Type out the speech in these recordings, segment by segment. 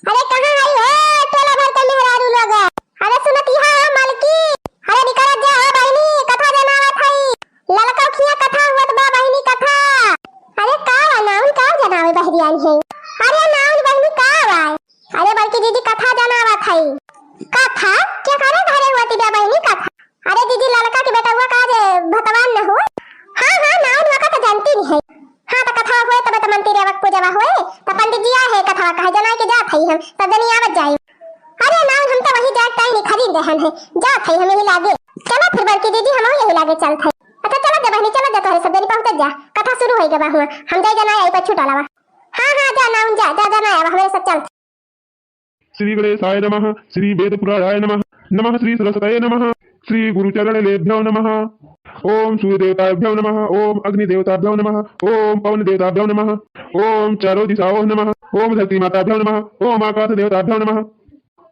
अरे कहाँ आई हो टोला भर के मेहरारू लोग। अरे सुनती है मालकी। अरे निकल जा हो बहनी कथा जनावत हई। ललका खिया कथा हुत बा बहनी कथा। अरे का नाम का जनावे बहरी आई है। अरे नाम बहनी का आए। अरे बल्कि दीदी कथा जनावत हई। कथा क्या करे घरे होती बा बहनी कथा। अरे दीदी ललका के बेटा हुआ काज भगवान न हो। हां हां नाम वका तो जानती नहीं है। हां तो कथा होए तब तो मंदिर आवक पूजा होए तो पंडित जी आए कथा कहे जना के जात हई हम सब जनी आवत जाई। अरे नाम हम तो वही जात टाइम नहीं खरीद रहन है जात हई हमें ही लागे। चलो फिर बल्कि दीदी हम यही लागे चलत है। अच्छा चलो जा बहनी चलो जा तोरे सब जनी पहुंच जा कथा शुरू होई गबा हुआ हम जाई जना आई पर छूटा लावा। हां हां जा नाम जा जा जना आवा हमें सब चल। श्री गणेशाय नमः, श्री वेदपुराणाय नमः, नमः श्री सरस्वतये नमः, श्री गुरुचरणलेभ्यो नमः, ओम सूर्यदेवताभ्यो नमः, ओम अग्निदेवताभ्यो नमः, ओम पवनदेवताभ्यो नमः, ओम चारों दिशाओं नमः, ओम धरती माताभ्यो नमः, ओम आकाश देवताभ्यो नमः,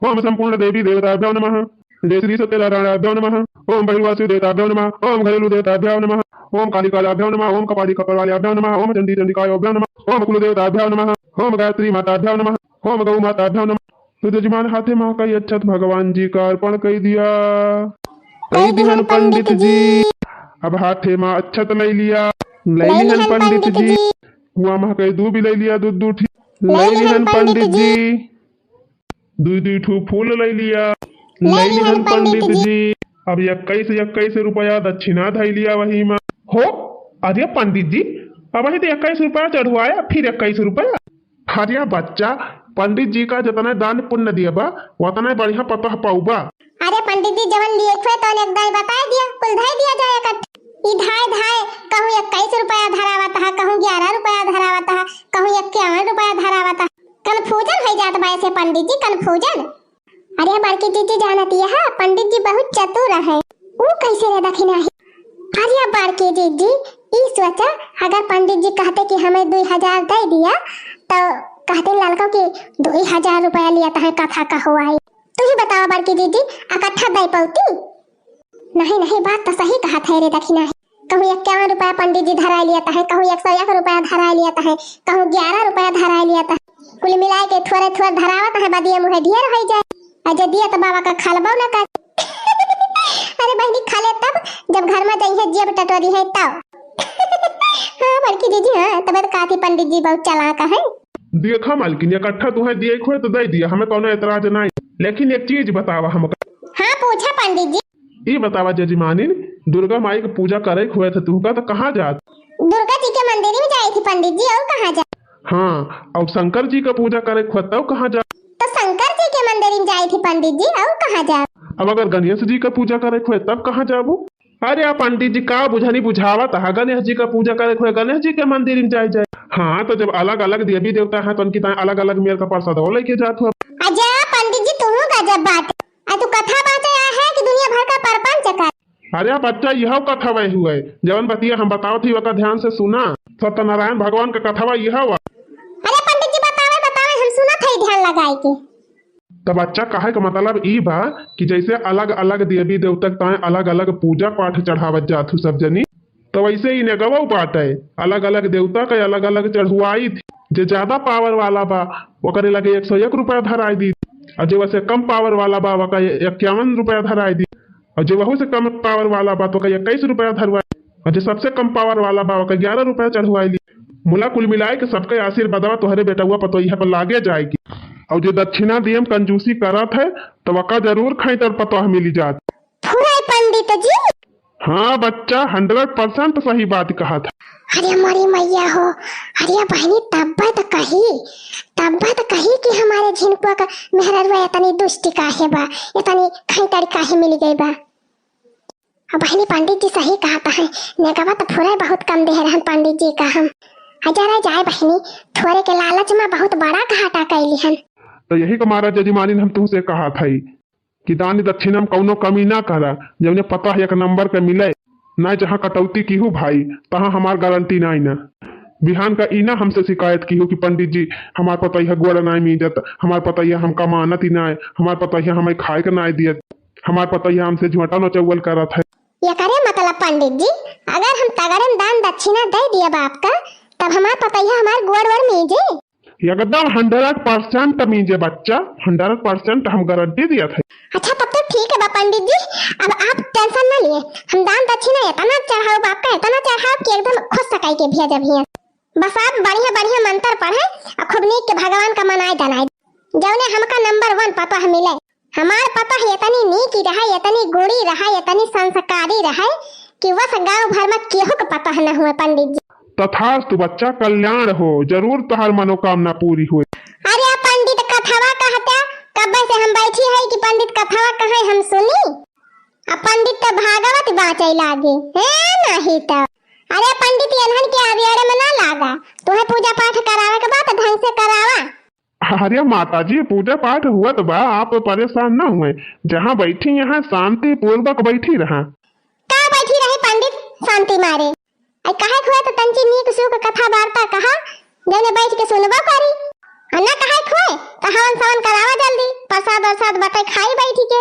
ओम संपूर्ण देवी देवताभ्यो नमः, जय श्री सत्यनारायणाभ्यो नमः, ओम बहिर्वासु देवताभ्यो नमः, ओम घरेलू देवताभ्यो नमः, ओम कालिकालाभ्यो नमः, ओम कपाली कपालवाल्याभ्यो नमः, ओम चंडी चंडिकायोभ्यो नमः, ओम कुलदेवताभ्यो नमः, ओम गायत्री माताभ्यो नमः, ओम गौ माताभ्यो नमः। तो जजमान हाथे माँ का अच्छत भगवान जी का अर्पण कर दिया। कई दिहन पंडित जी। अब हाथे माँ अच्छत ले लिया। लई लिहन पंडित जी। हुआ माँ कई दूध भी ले लिया दूध दूठी। लई लिहन पंडित जी। दूध दूठू फूल ले लिया। लई लिहन पंडित जी। अब 21 रुपया दक्षिणा धई लिया वही माँ। हो अरे पंडित जी अब वही तो 21 रुपया चढ़वाया फिर 21 रुपया। अरे बच्चा पंडित जी का जितना दान पुण्य दिया बा उतना बढ़िया पता पाऊबा। अरे पंडित जी जवन लिए थे तो एक दाई बता दिया कुल धाई दिया जाए कट। ई धाय धाय कहूं 21 रुपया धरावत है कहूं 11 रुपया धरावत है कहूं 51 रुपया धरावत है। कन्फ्यूजन हो जात बा ऐसे पंडित जी कन्फ्यूजन। अरे बड़की दीदी जानती है पंडित जी बहुत चतुर है वो कैसे रे दक्षिणा है। अरे बड़की दीदी ई सोचा अगर पंडित जी कहते कि हमें 2000 दे दिया तो कहते लड़का की 2000 रुपया लिया था कथा का हुआ है। तू ही बताओ बड़की दीदी इकट्ठा दे पाती। नहीं नहीं बात तो सही कहा था रे दक्षिणा है। कहूँ 51 रुपया पंडित जी धरा लिया था कहूँ 101 रुपया धरा लिया था कहूँ 11 रुपया धरा लिया था कुल मिला के थोड़े थोड़े धरावत है बदिया मुहे ढेर हो जाए अजय दिया तो बाबा का खालबो ना का। अरे बहनी खा ले तब जब घर में जाइए जेब टटोरी है तब। हाँ बड़की दीदी हाँ तब काफी पंडित जी बहुत चालाक है। देखा मालकिन इकट्ठा तुम्हें दिए खोए तो दे दिया हमें कोनो एतराज नहीं। लेकिन एक चीज बतावा हमको। हाँ पूछा पंडित जी। ये बतावा जजमानिन दुर्गा माई की पूजा करे खोए थे तू का तो कहाँ जात। दुर्गा जी के मंदिर में जाई थी पंडित जी और कहाँ जा। हाँ और शंकर जी का पूजा करे खोए तब कहाँ जा। तो शंकर जी के मंदिर में जाई थी पंडित जी और कहाँ जा। अब अगर गणेश जी का पूजा करे खोए तब कहाँ जाबू। अरे आप पंडित जी का बुझानी बुझावत है गणेश जी का पूजा करे खोए गणेश जी के मंदिर में जाए। हाँ तो जब अलग अलग देवी देवता है तो उनकी अलग अलग मेल का प्रसाद और लेके जात हो। अजा पंडित जी तुम गजब बात तू कथा बात है कि दुनिया भर का परपंच कर। अरे बच्चा यह कथा वही हुए जवन बतिया हम बताओ थी वका ध्यान से सुना। सत्यनारायण भगवान का कथा यह हुआ। अरे पंडित जी बतावे बतावे हम सुना था ध्यान लगाए के। तो बच्चा कहे का मतलब ई बा कि जैसे अलग अलग देवी देवता ताए अलग अलग पूजा पाठ चढ़ावत जात सब जनी तो वैसे ही नेगवा पाठ है अलग अलग देवता का अलग अलग चढ़ुआई थी। जो ज्यादा पावर वाला बा वो करे लगे 101 रुपया धराई दी और जो वैसे कम पावर वाला बा वका 51 रुपया धराई दी और जो वह से कम पावर वाला बा तो 21 रुपया धरवाई और जो सबसे कम पावर वाला बा वका 11 रुपया चढ़वाई ली। मुला कुल मिलाए के सबके आशीर्वादवा तोहरे बेटा हुआ पतो यह पर लागे जाएगी। और जो दक्षिणा दियम कंजूसी करत है तो वका जरूर खाई तर पतो मिली जात। पंडित जी हाँ बच्चा 100% सही बात कहा था। अरे हमारी मैया हो अरे बहनी तब्बा तो कही कि हमारे झिनकुआ का मेहरवा इतनी दुष्टि काहे बा इतनी खैतर काहे मिल गई बा। अब बहनी पंडित जी सही कहता है नेगवा तो पूरा बहुत कम दे रहन पंडित जी का हम हजार जाए बहनी थोड़े के लालच में बहुत बड़ा घाटा कैली हन। तो यही को महाराज जजमानी हम तुमसे कहा था कि दान दक्षिणा में कौनो कमी ना करा जब उन्हें पता है एक नंबर पे मिले ना जहाँ कटौती की हो भाई तहाँ हमार गारंटी ना ना बिहान का इना हमसे शिकायत की हो कि पंडित जी हमार पता यह गोड़ ना मिलत हमार पता यह हमका मानत ही ना है हमार पता यह हमें खाए का ना दियत हमार पता यह हमसे झूठा नचौल करत है। ये करे मतलब पंडित जी अगर हम तगड़न दान दक्षिणा दे दिया बाप का तब हमार पता यह हमार गोड़ वड़ मिल जाए। एकदम 100% मीजे बच्चा, 100% हम गारंटी दिया था। अच्छा तब तो ठीक है बा पंडित जी, अब आप टेंशन ना लिए, हम दान दक्षिणा इतना चढ़ाओ बाप का, इतना चढ़ाओ कि एकदम खुश सकाई के भेज अभी। बस आप बढ़िया बढ़िया मंत्र पढ़े और खूब नीक के भगवान का मनाए दनाए, जौने हमका नंबर 1 पता मिले। हमार पता है इतनी नीकी रहे, इतनी गुड़ी रहे, इतनी संस्कारी रहे कि वह गांव भर में केहू के पता न हुए पंडित जी। तथास्तु बच्चा, कल्याण हो, जरूर तुम्हार मनोकामना पूरी हुई। अरे पंडित कथावा कहता, कब से हम बैठी है कि पंडित कथावा कहे हम सुनी। अब पंडित तो भागवत बाँचे लागे है नहीं तो। अरे पंडित यनहन के अवियारे में ना लागा, तुम्हें पूजा पाठ करावे के बाद ढंग से करावा। अरे माता जी, पूजा पाठ हुआ तो बा, आप परेशान न हुए, जहाँ बैठी यहाँ शांति पूर्वक बैठी रहा। का बैठी रही पंडित शांति मारे, कहे खुए तो तंची नीक सुख कथा वार्ता कहा, जने बैठ के सुनबो करी। अन्ना कहे खुए तो हवन सवन करावा जल्दी, प्रसाद वरसाद बटे खाई बैठी के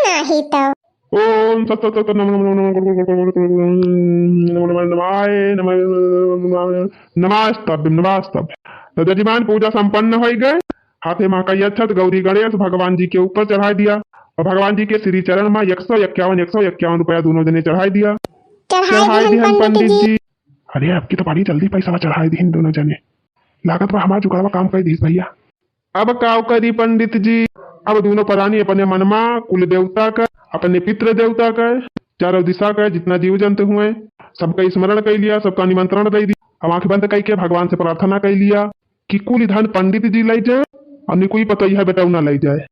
नहीं तो। ओम सत सत नमस्तभ्यम। तो जजमान पूजा संपन्न हो गए, हाथे माँ का अक्षत गौरी गणेश भगवान जी के ऊपर चढ़ा दिया और भगवान जी के श्री चरण में 151 रुपया दोनों जने चढ़ाई दिया। चढ़ाई दी हम पंडित जी। अरे आपकी तो बड़ी जल्दी पैसा चढ़ाई दी दोनों जने, लागत पर हमारा जुगाड़वा काम कर दी भैया। अब काव करी पंडित जी, अब दोनों प्राणी अपने मनमा कुल देवता का, अपने पितृ देवता का, चारों दिशा का जितना जीव जंतु हुए सबका स्मरण कर लिया, सबका निमंत्रण दे दिया। अब आंख बंद करके भगवान से प्रार्थना कर लिया कि कुल धन पंडित जी ले जाए और निकोई पता यह बेटा ना ले जाए।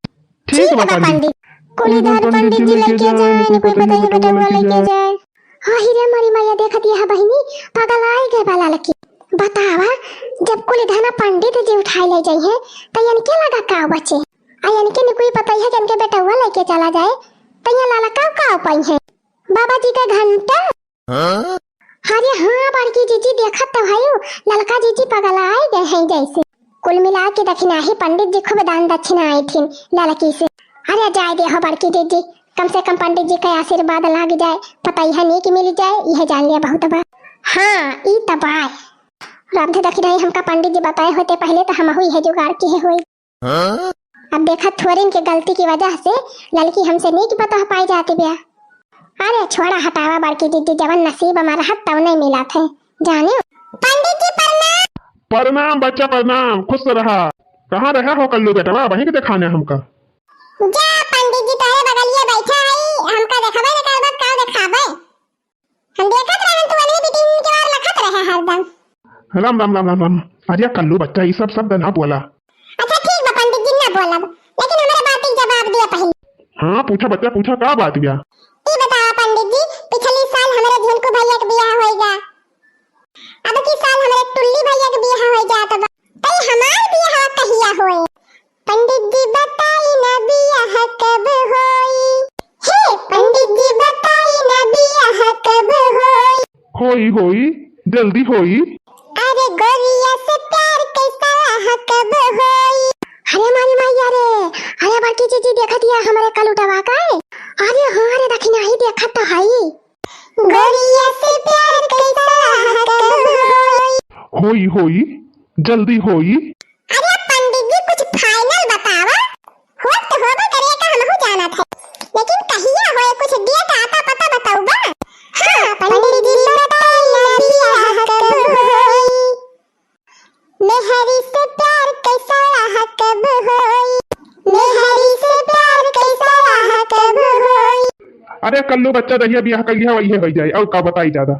ठीक है पंडित, कुल धन पंडित जी लेके जाए, निकोई पता यह बेटा ना लेके जाए। हाँ हीरे मारी मैया देखत यह बहिनी पागल आई गए बाला लकी। बतावा जब कुल धन पंडित जी उठाई ले जाई है तो इनके लगा का बचे, आ इनके निकोई पता है जन के बेटा हुआ लेके चला जाए तो ये लाला का पाई है। बाबा जी का घंटा। अरे हाँ बड़की जीजी देखत तो भाई ललका जीजी पागल आए गए हैं जैसे। कुल मिला के दक्षिणा ही पंडित जी खूब दान दक्षिणा आई थी ललकी से। अरे जाए दे हो बड़की जीजी, कम से कम पंडित जी का आशीर्वाद लाग जाए, पता यह नहीं कि मिल जाए, यह जान लिया बहुत बार। हाँ ई तबाय राधे दक्षिणा हमका पंडित जी बताए होते पहले तो हम हुई है जुगाड़ की है हुई। अब देखा थोड़ी की गलती की वजह से लड़की हमसे नहीं की पता पाई जाती ब्याह। अरे छोड़ा हटावा बड़की दीदी, जवन नसीब हमारा हाथ तब नहीं मिला थे जाने। पंडित जी प्रणाम। प्रणाम बच्चा प्रणाम, खुश रहा। कहाँ रहा हो कल्लू बेटा, वहीं के दिखाने हमका। जा पंडित जी तारे बगलिए बैठा है, हमका देखावे न कर बात का देखावे। हम देखत रहन तो वाली बेटी के बार लखत रहे हरदम। राम राम राम राम राम। अरे कल्लू बच्चा ये सब शब्द ना बोला। अच्छा ठीक बा पंडित जी ना बोलब, लेकिन हमारे बात का जवाब दिया पहले। हाँ पूछा बच्चा पूछा, का बात बिया? ई बताओ पंडित जी, पिछली साल हमारे झुनकू भैया के बियाह होएगा, अब की साल हमारे टुल्ली भैया के बियाह हो जात बा, तई हमार बियाह कहिया होए? पंडित जी बताई ना बियाह कब होई? हे पंडित जी बताई ना बियाह कब होई? होई होई जल्दी होई। अरे गोरिया से प्यार कैसा कब होई? अरे मारी मैया रे, अरे बड़की जीजी देखत दिया हमारे कल उठवा का है। अरे हाँ रे दक्षिणा ही देखत तो है। गोरिया से प्यार कैसा कब होई? होई होई जल्दी होई। अरे पंडित जी कुछ फाइनल बतावा, हो तो होबे करेगा हमहु जाना था, लेकिन कहिया होए कुछ डेट आता पता बताऊ बा। हां पंडित जी बताई ना बियाह कब होई? मेहरी से प्यार कैसा कब होई? मेहरी से प्यार कैसा कब होई? अरे कल्लू बच्चा दहिया बियाह कर लिया वही हो जाए और का बताई ज्यादा।